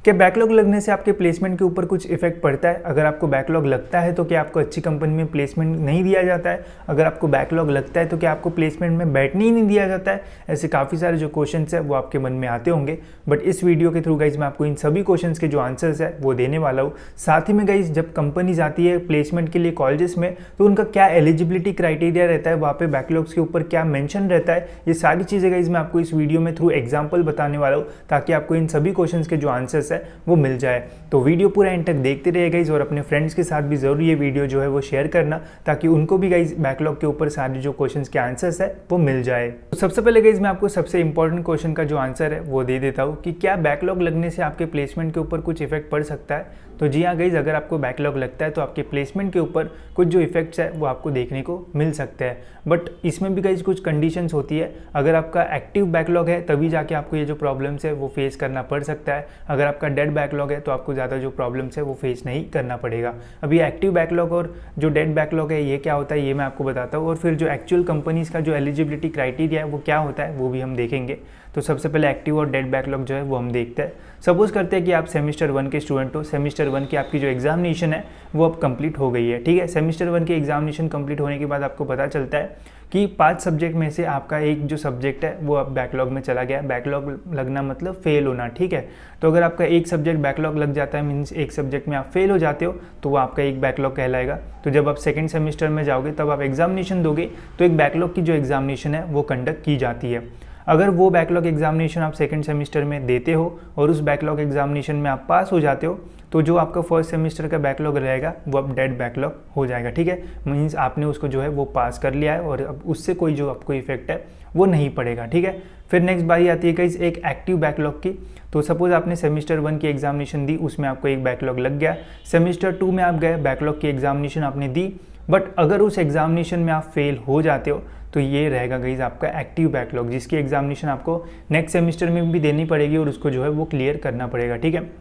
क्या बैकलॉग लगने से आपके प्लेसमेंट के ऊपर कुछ इफेक्ट पड़ता है? अगर आपको बैकलॉग लगता है तो क्या आपको अच्छी कंपनी में प्लेसमेंट नहीं दिया जाता है? अगर आपको बैकलॉग लगता है तो क्या आपको प्लेसमेंट में बैठने ही नहीं दिया जाता है? ऐसे काफ़ी सारे जो क्वेश्चंस है वो आपके मन में आते होंगे, बट इस वीडियो के थ्रू गाइज मैं आपको इन सभी क्वेश्चंस के जो आंसर्स है वो देने वाला हूँ। साथ ही में गाइज जब कंपनीज आती है प्लेसमेंट के लिए कॉलेजेस में, तो उनका क्या एलिजिबिलिटी क्राइटेरिया रहता है, वहाँ पे बैकलॉग्स के ऊपर क्या मेंशन रहता है, ये सारी चीज़ें गाइज मैं आपको इस वीडियो में थ्रू एग्जाम्पल बताने वाला हूँ, ताकि आपको इन सभी क्वेश्चंस के जो आंसर्स है वो मिल जाए। तो वीडियो पूरा एंड तक देखते रहिए गाइज, और अपने फ्रेंड्स के साथ भी जरूर ये वीडियो जो है वो शेयर करना, ताकि उनको भी गाइज बैकलॉग के ऊपर सारे जो क्वेश्चंस के आंसर्स है वो मिल जाए। तो सबसे पहले गाइज मैं आपको सबसे इंपॉर्टेंट क्वेश्चन का जो आंसर है वो दे देता हूँ कि क्या बैकलॉग लगने से आपके प्लेसमेंट के ऊपर कुछ इफेक्ट पड़ सकता है। तो जी हाँ गाइज, अगर आपको बैकलॉग लगता है तो आपके प्लेसमेंट के ऊपर कुछ जो इफेक्ट्स है वो आपको देखने को मिल सकते हैं, बट इसमें भी गाइज कुछ कंडीशंस होती है। अगर आपका एक्टिव बैकलॉग है तभी जाके आपको ये जो प्रॉब्लम्स है वो फेस करना पड़ सकता है। अगर आपका डेड बैकलॉग है तो आपको ज़्यादा जो प्रॉब्लम्स है वो फेस नहीं करना पड़ेगा। अभी एक्टिव बैकलॉग और जो डेड बैकलॉग है ये क्या होता है ये मैं आपको बताता हूँ, और फिर जो एक्चुअल कंपनीज का जो एलिजिबिलिटी क्राइटेरिया है वो क्या होता है वो भी हम देखेंगे। तो सबसे पहले एक्टिव और डेड बैकलॉग जो है वो हम देखते हैं। सपोज करते हैं कि आप सेमेस्टर 1 के स्टूडेंट हो, सेमेस्टर 1 की आपकी जो एग्जामिनेशन है वो अब कंप्लीट हो गई है, ठीक है। सेमेस्टर 1 की एग्जामिनेशन कंप्लीट होने के बाद आपको पता चलता है कि 5 सब्जेक्ट में से आपका एक जो सब्जेक्ट है वो अब बैकलॉग में चला गया। बैकलॉग लगना मतलब फेल होना, ठीक है। तो अगर आपका एक सब्जेक्ट बैकलॉग लग जाता है, मीन्स एक सब्जेक्ट में आप फेल हो जाते हो, तो वो आपका एक बैकलॉग कहलाएगा। तो जब आप सेकेंड सेमेस्टर में जाओगे तब आप एग्जामिनेशन दोगे, तो एक बैकलॉग की जो एग्जामिनेशन है वो कंडक्ट की जाती है। अगर वो बैकलॉग एग्जामिनेशन आप सेकंड सेमेस्टर में देते हो और उस बैकलॉग एग्जामिनेशन में आप पास हो जाते हो, तो जो आपका फर्स्ट सेमेस्टर का बैकलॉग रहेगा वो अब डेड बैकलॉग हो जाएगा, ठीक है। मीन्स आपने उसको जो है वो पास कर लिया है और अब उससे कोई जो आपको इफेक्ट है वो नहीं पड़ेगा, ठीक है। फिर नेक्स्ट बारी आती है गाइस एक एक्टिव बैकलॉग की। तो सपोज आपने सेमेस्टर 1 की एग्जामिनेशन दी, उसमें आपको एक बैकलॉग लग गया। सेमेस्टर 2 में आप गए, बैकलॉग की एग्जामिनेशन आपने दी, बट अगर उस एग्जामिनेशन में आप फेल हो जाते हो तो ये रहेगा गाइज आपका एक्टिव बैकलॉग, जिसकी एग्जामिनेशन आपको नेक्स्ट सेमेस्टर में भी देनी पड़ेगी और उसको जो है वो क्लियर करना पड़ेगा, ठीक है।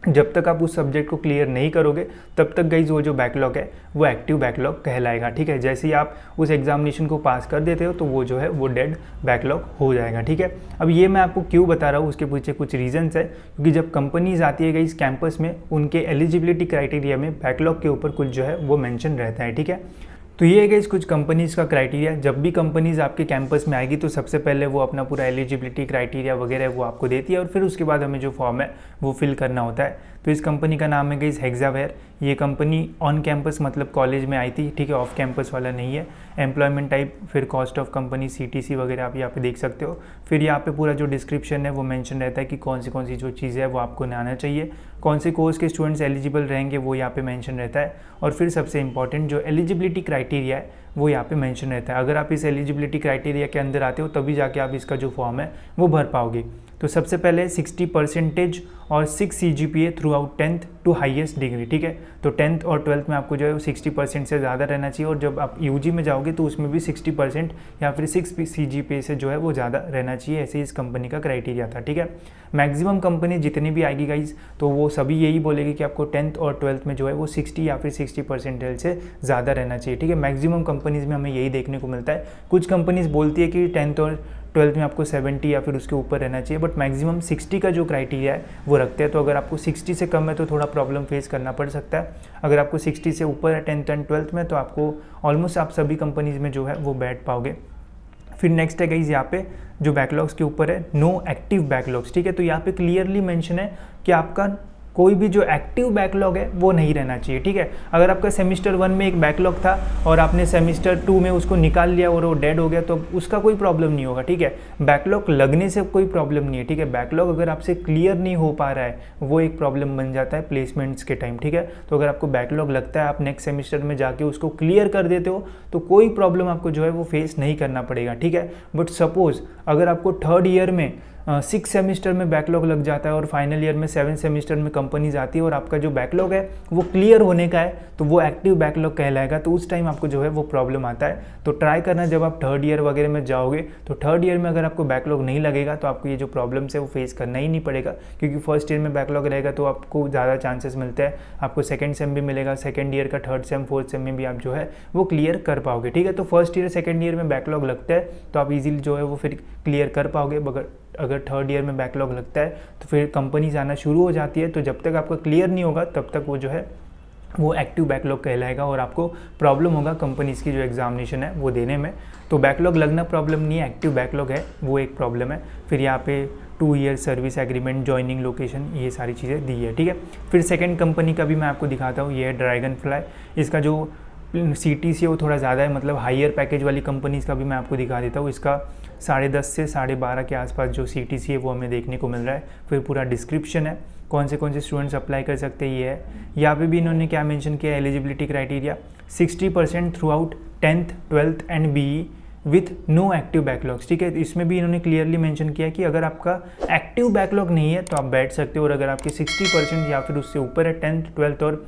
जब तक आप उस सब्जेक्ट को क्लियर नहीं करोगे तब तक गाइज वो जो बैकलॉग है वो एक्टिव बैकलॉग कहलाएगा, ठीक है। जैसे ही आप उस एग्जामिनेशन को पास कर देते हो तो वो जो है वो डेड बैकलॉग हो जाएगा, ठीक है। अब ये मैं आपको क्यों बता रहा हूँ, उसके पीछे कुछ रीजंस है, क्योंकि जब कंपनीज आती है गाइज कैंपस में, उनके एलिजिबिलिटी क्राइटेरिया में बैकलॉग के ऊपर कुछ जो है वो मेंशन रहता है, ठीक है। तो ये है गाइस कुछ कंपनीज़ का क्राइटेरिया। जब भी कंपनीज़ आपके कैंपस में आएगी तो सबसे पहले वो अपना पूरा एलिजिबिलिटी क्राइटेरिया वगैरह वो आपको देती है, और फिर उसके बाद हमें जो फॉर्म है वो फिल करना होता है। तो इस कंपनी का नाम है गाइस हेक्सावेयर। ये कंपनी ऑन कैंपस मतलब कॉलेज में आई थी, ठीक है, ऑफ कैंपस वाला नहीं है। एम्प्लॉयमेंट टाइप, फिर कॉस्ट ऑफ कंपनी, CTC वगैरह आप यहाँ पे देख सकते हो। फिर यहाँ पे पूरा जो डिस्क्रिप्शन है वो मेंशन रहता है कि कौन सी जो चीज़ें है वो आपको आना चाहिए, कौन से कोर्स के स्टूडेंट्स एलिजिबल रहेंगे वो यहाँ पे मेंशन रहता है, और फिर सबसे इंपॉर्टेंट जो एलिजिबिलिटी क्राइटेरिया है वो यहाँ पे मेंशन रहता है। अगर आप इस एलिजिबिलिटी क्राइटेरिया के अंदर आते हो तभी जाके आप इसका जो फॉर्म है वो भर पाओगे। तो सबसे पहले 60% और 6 CGPA throughout 10th to highest degree, ठीक है। तो 10th और 12th में आपको जो है 60% से ज़्यादा रहना चाहिए, और जब आप UG में जाओगे तो उसमें भी 60% या फिर 6 CGPA से जो है वो ज़्यादा रहना चाहिए। ऐसे इस कंपनी का क्राइटेरिया था, ठीक है। मैक्सिमम कंपनी जितनी भी आएगी गाइज तो वो सभी यही बोलेगी कि आपको 10th और 12th में जो है वो 60 या फिर 60% से ज़्यादा रहना चाहिए, ठीक है। मैक्सिमम कंपनीज़ में हमें यही देखने को मिलता है। कुछ कंपनीज़ बोलती है कि 10th और 12th में आपको 70 या फिर उसके ऊपर रहना चाहिए, बट मैक्सिमम 60 का जो क्राइटेरिया है वो रखते हैं। तो अगर आपको 60 से कम है तो थोड़ा प्रॉब्लम फेस करना पड़ सकता है। अगर आपको 60 से ऊपर है 10th एंड 12th में तो आपको ऑलमोस्ट आप सभी कंपनीज़ में जो है वो बैठ पाओगे। फिर नेक्स्ट है गाइज यहाँ पे जो बैकलॉग्स के ऊपर है नो एक्टिव बैकलॉग्स, ठीक है। तो यहाँ पे क्लियरली मेंशन है कि आपका कोई भी जो एक्टिव बैकलॉग है वो नहीं रहना चाहिए, ठीक है। अगर आपका सेमेस्टर 1 में एक बैकलॉग था और आपने सेमेस्टर 2 में उसको निकाल लिया और वो डेड हो गया तो उसका कोई प्रॉब्लम नहीं होगा, ठीक है। बैकलॉग लगने से कोई प्रॉब्लम नहीं है, ठीक है। बैकलॉग अगर आपसे क्लियर नहीं हो पा रहा है वो एक प्रॉब्लम बन जाता है प्लेसमेंट्स के टाइम, ठीक है। तो अगर आपको बैकलॉग लगता है, आप नेक्स्ट सेमेस्टर में जाके उसको क्लियर कर देते हो तो कोई प्रॉब्लम आपको जो है वो फेस नहीं करना पड़ेगा, ठीक है। बट सपोज अगर आपको 3rd ईयर में 6 सेमेस्टर में बैकलॉग लग जाता है और फाइनल ईयर में 7 सेमेस्टर में कंपनीज आती है और आपका जो बैकलॉग है वो क्लियर होने का है तो वो एक्टिव बैकलॉग कहलाएगा। तो उस टाइम आपको जो है वो प्रॉब्लम आता है। तो ट्राई करना जब आप 3rd ईयर वगैरह में जाओगे तो 3rd ईयर में अगर आपको बैकलॉग नहीं लगेगा तो आपको ये जो प्रॉब्लम्स है वो फेस करना ही नहीं पड़ेगा, क्योंकि फर्स्ट ईयर में बैकलॉग रहेगा तो आपको ज़्यादा चांसेस मिलते हैं आपको सेकंड सेम भी मिलेगा, सेकंड ईयर का 3rd सेम 4th सेम में भी आप जो है वो क्लियर कर पाओगे, ठीक है। तो फर्स्ट ईयर सेकंड ईयर में बैकलॉग लगता है तो आप इजीली जो है वो फिर क्लियर कर पाओगे। अगर थर्ड ईयर में बैकलॉग लगता है तो फिर कंपनीज आना शुरू हो जाती है। तो जब तक आपका क्लियर नहीं होगा तब तक वो जो है वो एक्टिव बैकलॉग कहलाएगा और आपको प्रॉब्लम होगा कंपनीज़ की जो एग्जामिनेशन है वो देने में। तो बैकलॉग लगना प्रॉब्लम नहीं है, एक्टिव बैकलॉग है वो एक प्रॉब्लम है। फिर यहाँ पे 2 year service agreement, joining location, ये सारी चीज़ें दी है, ठीक है। फिर सेकंड कंपनी का भी मैं आपको दिखाता हूँ, ये है ड्रैगन फ्लाई। इसका जो CTC है वो थोड़ा ज़्यादा है, मतलब हायर पैकेज वाली कंपनीज़ का भी मैं आपको दिखा देता हूँ। इसका 10.5 से 12.5 के आसपास जो CTC है वो हमें देखने को मिल रहा है। फिर पूरा डिस्क्रिप्शन है, कौन से स्टूडेंट्स अप्लाई कर सकते हैं ये है। यहाँ पे भी इन्होंने क्या मेंशन किया, eligibility criteria 60% throughout 10th 12th and BE with no active backlogs, ठीक है। इसमें भी इन्होंने क्लियरली मेंशन किया कि अगर आपका एक्टिव बैकलॉग नहीं है तो आप बैठ सकते हो, और अगर आपके 60% या फिर उससे ऊपर है 10th 12th और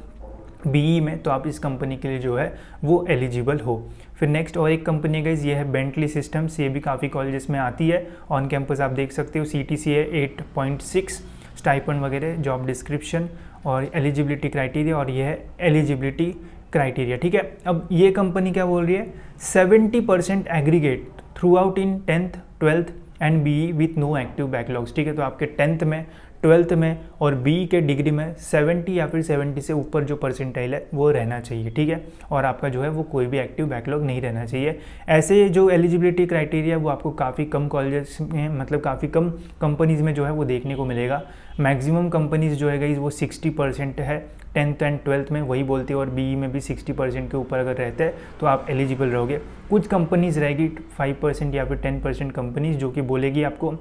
BE में तो आप इस कंपनी के लिए जो है वो एलिजिबल हो। फिर नेक्स्ट और एक कंपनी है ये है बेंटली सिस्टम्स। ये भी काफ़ी कॉलेजेस में आती है, ऑन कैंपस आप देख सकते हो। CTC है 8.6, स्टाइपेंड वगैरह, जॉब डिस्क्रिप्शन और एलिजिबिलिटी क्राइटेरिया, और ये है एलिजिबिलिटी क्राइटेरिया, ठीक है। अब ये कंपनी क्या बोल रही है, 70% aggregate throughout in 10th 12th and BE with no active backlogs, ठीक है। तो आपके 10th में 12th में और BE के डिग्री में 70 या फिर 70 से ऊपर जो परसेंटाइल है वो रहना चाहिए, ठीक है। और आपका जो है वो कोई भी एक्टिव बैकलॉग नहीं रहना चाहिए। ऐसे जो एलिजिबिलिटी क्राइटेरिया वो आपको काफ़ी कम कॉलेजेस में, मतलब काफ़ी कम कंपनीज़ में जो है वो देखने को मिलेगा। मैक्सिमम कंपनीज़ जो है गाइस वो 60% है 10th एंड 12th में, वही बोलती है, और BE में भी 60% के ऊपर अगर रहते हैं तो आप एलिजिबल रहोगे। कुछ कंपनीज़ रहेगी 5% या फिर 10% कंपनीज़ जो कि बोलेगी आपको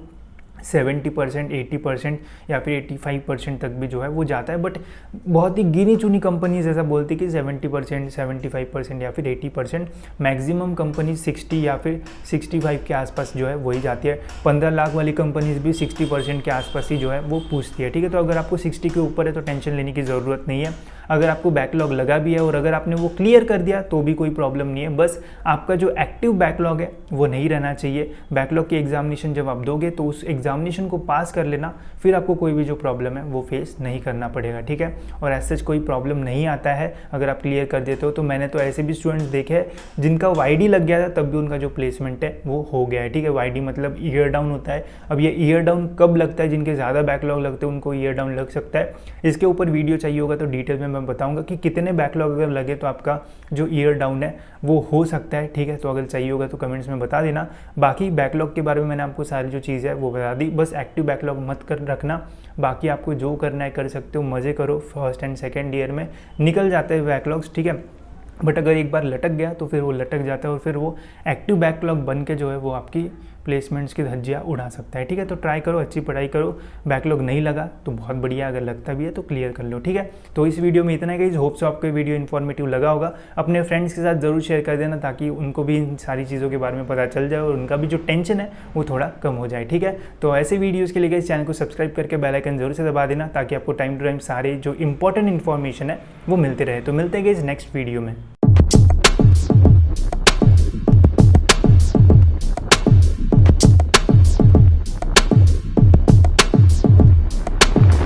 70%, 80% या फिर 85% तक भी जो है वो जाता है, बट बहुत ही गिनी चुनी कंपनीज ऐसा बोलती है कि 70%, 75% या फिर 80%। मैक्सिमम कंपनी 60 या फिर 65 के आसपास जो है वही जाती है। 15 लाख वाली कंपनीज भी 60% के आसपास ही जो है वो पूछती है, ठीक है। तो अगर आपको 60 के ऊपर है तो टेंशन लेने की ज़रूरत नहीं है। अगर आपको बैकलॉग लगा भी है और अगर आपने वो क्लियर कर दिया तो भी कोई प्रॉब्लम नहीं है, बस आपका जो एक्टिव बैकलॉग है वो नहीं रहना चाहिए। बैकलॉग की एग्जामिनेशन जब आप दोगे तो उस एग्जामिनेशन को पास कर लेना, फिर आपको कोई भी जो प्रॉब्लम है वो फेस नहीं करना पड़ेगा, ठीक है। और ऐसे कोई प्रॉब्लम नहीं आता है अगर आप क्लियर कर देते हो। तो मैंने तो ऐसे भी स्टूडेंट्स देखे हैं जिनका YD लग गया था तब भी उनका जो प्लेसमेंट है वो हो गया है, ठीक है। YD मतलब ईयर डाउन होता है। अब ये ईयर डाउन कब लगता है, जिनके ज़्यादा बैकलॉग लगते हैं उनको ईयर डाउन लग सकता है। इसके ऊपर वीडियो चाहिए होगा तो डिटेल में मैं बताऊंगा कि कितने बैकलॉग अगर लगे तो आपका जो ईयर डाउन है वो हो सकता है, ठीक है। तो अगर चाहिए होगा तो कमेंट्स में बता देना। बाकी बैकलॉग के बारे में मैंने आपको सारी जो चीज़ है वो बता दी, बस एक्टिव बैकलॉग मत कर रखना। बाकी आपको जो करना है कर सकते हो, मज़े करो। फर्स्ट एंड सेकेंड ईयर में निकल जाते हैं बैकलॉग्स, ठीक है। बट अगर एक बार लटक गया तो फिर वो लटक जाता है और फिर वो एक्टिव बैकलॉग बन के जो है वो आपकी प्लेसमेंट्स की धज्जियाँ उड़ा सकता है, ठीक है। तो ट्राई करो, अच्छी पढ़ाई करो। बैकलॉग नहीं लगा तो बहुत बढ़िया, अगर लगता भी है तो क्लियर कर लो, ठीक है। तो इस वीडियो में इतना ही गाइस, होप सो आपको वीडियो इन्फॉर्मेटिव लगा होगा। अपने फ्रेंड्स के साथ ज़रूर शेयर कर देना ताकि उनको भी इन सारी चीज़ों के बारे में पता चल जाए और उनका भी जो टेंशन है वो थोड़ा कम हो जाए, ठीक है। तो ऐसे वीडियोज़ के लिए इस चैनल को सब्सक्राइब करके बेल आइकन जरूर से दबा देना ताकि आपको टाइम टू टाइम सारे जो इंपॉर्टेंट इन्फॉर्मेशन है वो मिलते रहे। तो मिलते हैं गाइस नेक्स्ट वीडियो में।